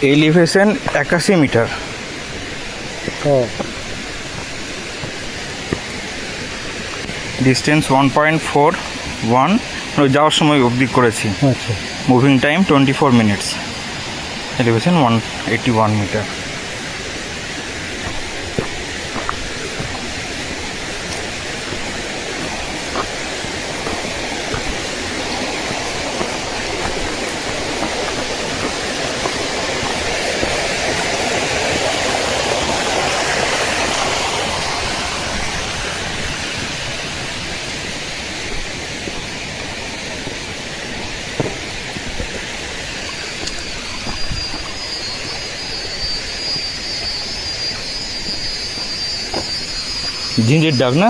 Elevation 81 metre. Distance 1.41, যাওয়ার সময় অবধি করেছি। আচ্ছা, moving time 24 minutes. Elevation 181 meter. ঝিঞ্জির ডাক না?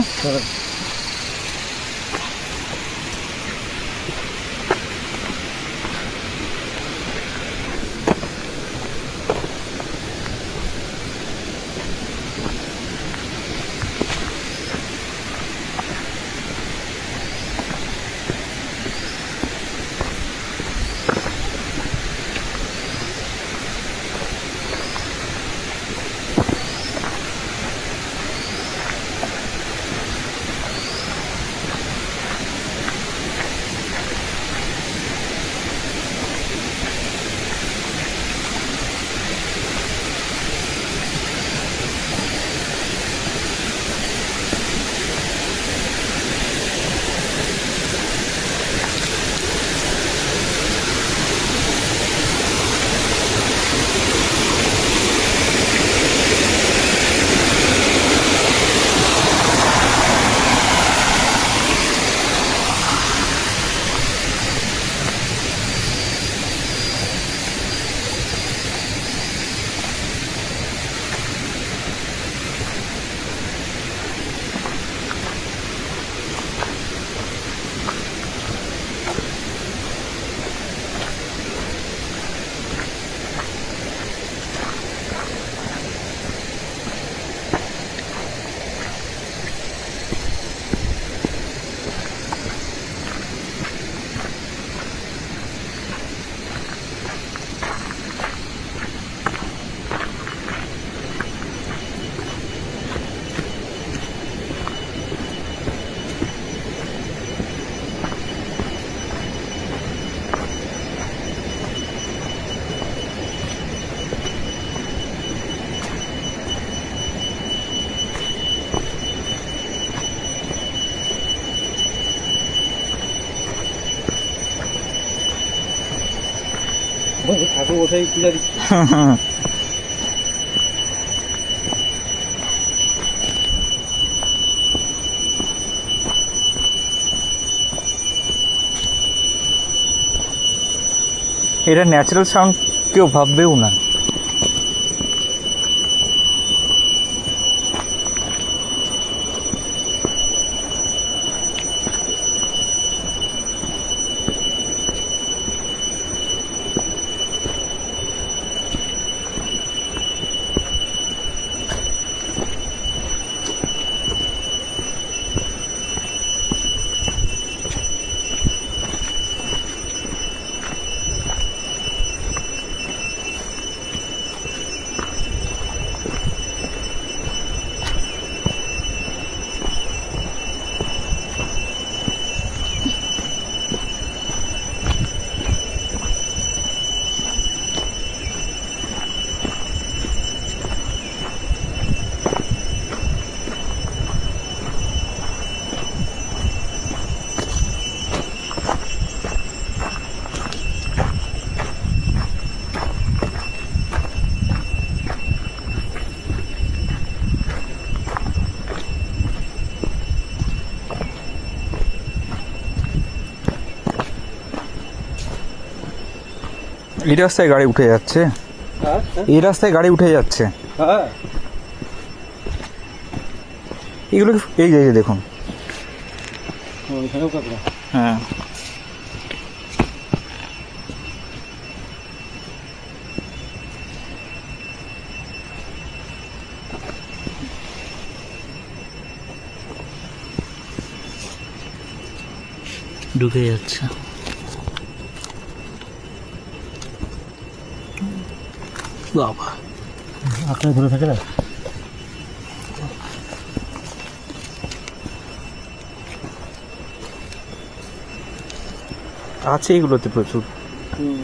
ঠাকুর বসাই পূজা দিচ্ছে। এটা ন্যাচারাল সাউন্ড কেউ ভাববেও না। এই রাস্তায় গাড়ি উঠে যাচ্ছে, এই রাস্তায় গাড়ি উঠে যাচ্ছে। হ্যাঁ, এগুলো এই যে দেখুন। ওইখানেও কাঁকড়া। হ্যাঁ, ঢুকে যাচ্ছে। বাবা আঁকড়ে ধরে থাকে না। আছে এগুলোতে প্রচুর। হুম